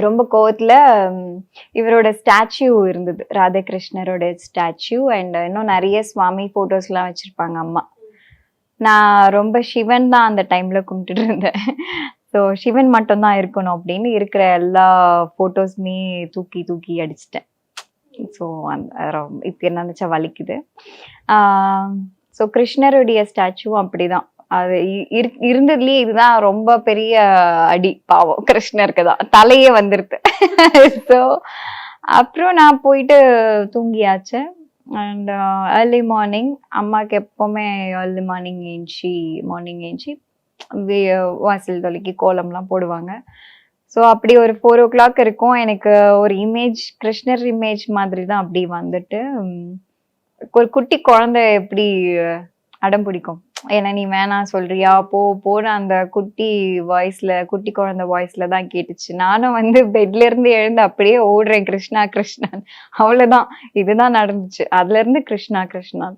ரொம்ப கோவத்துல இவரோட ஸ்டாச்சு இருந்தது. ராதாகிருஷ்ணரோட ஸ்டாச்சு அண்ட் இன்னும் நெறைய சுவாமி ஃபோட்டோஸ்லாம் வச்சிருப்பாங்க அம்மா. நான் ரொம்ப சிவன் தான் அந்த டைம்ல கும்பிட்டுட்டு இருந்தேன். ஸோ சிவன் மட்டும் தான் இருக்கணும் அப்படின்னு இருக்கிற எல்லா ஃபோட்டோஸுமே தூக்கி தூக்கி அடிச்சுட்டேன். ஸோ இப்ப நெனச்சா வலிக்குது. ஸோ கிருஷ்ணருடைய ஸ்டாச்சுவும் அப்படிதான். அது இருந்ததுலயே இதுதான் ரொம்ப பெரிய அடி பாவம் கிருஷ்ணருக்கு தான். தலையே வந்துருது. ஸோ அப்புறம் நான் போயிட்டு தூங்கியாச்சு. அண்ட் ஏர்லி மார்னிங் அம்மாக்கு எப்பவுமே ஏர்லி மார்னிங் ஏஞ்சி வாசல் தொலைக்கி கோலம்லாம் போடுவாங்க. ஸோ அப்படி ஒரு 4:00 இருக்கும். எனக்கு ஒரு இமேஜ் கிருஷ்ணர் இமேஜ் மாதிரி தான் அப்படி வந்துட்டு ஒரு குட்டி குழந்தை எப்படி அடம் பிடிக்கும். ஏன்னா நீ வேணாம் சொல்றியா? போ போன்னு அந்த குட்டி குழந்தை வாய்ஸ்ல தான் கேட்டுச்சு. நானும் வந்து பெட்ல இருந்து எழுந்து அப்படியே ஓடுறேன் கிருஷ்ணா கிருஷ்ணான்னு. அவ்வளவுதான். இதுதான் நடந்துச்சு. அதுல இருந்து கிருஷ்ணா கிருஷ்ணா.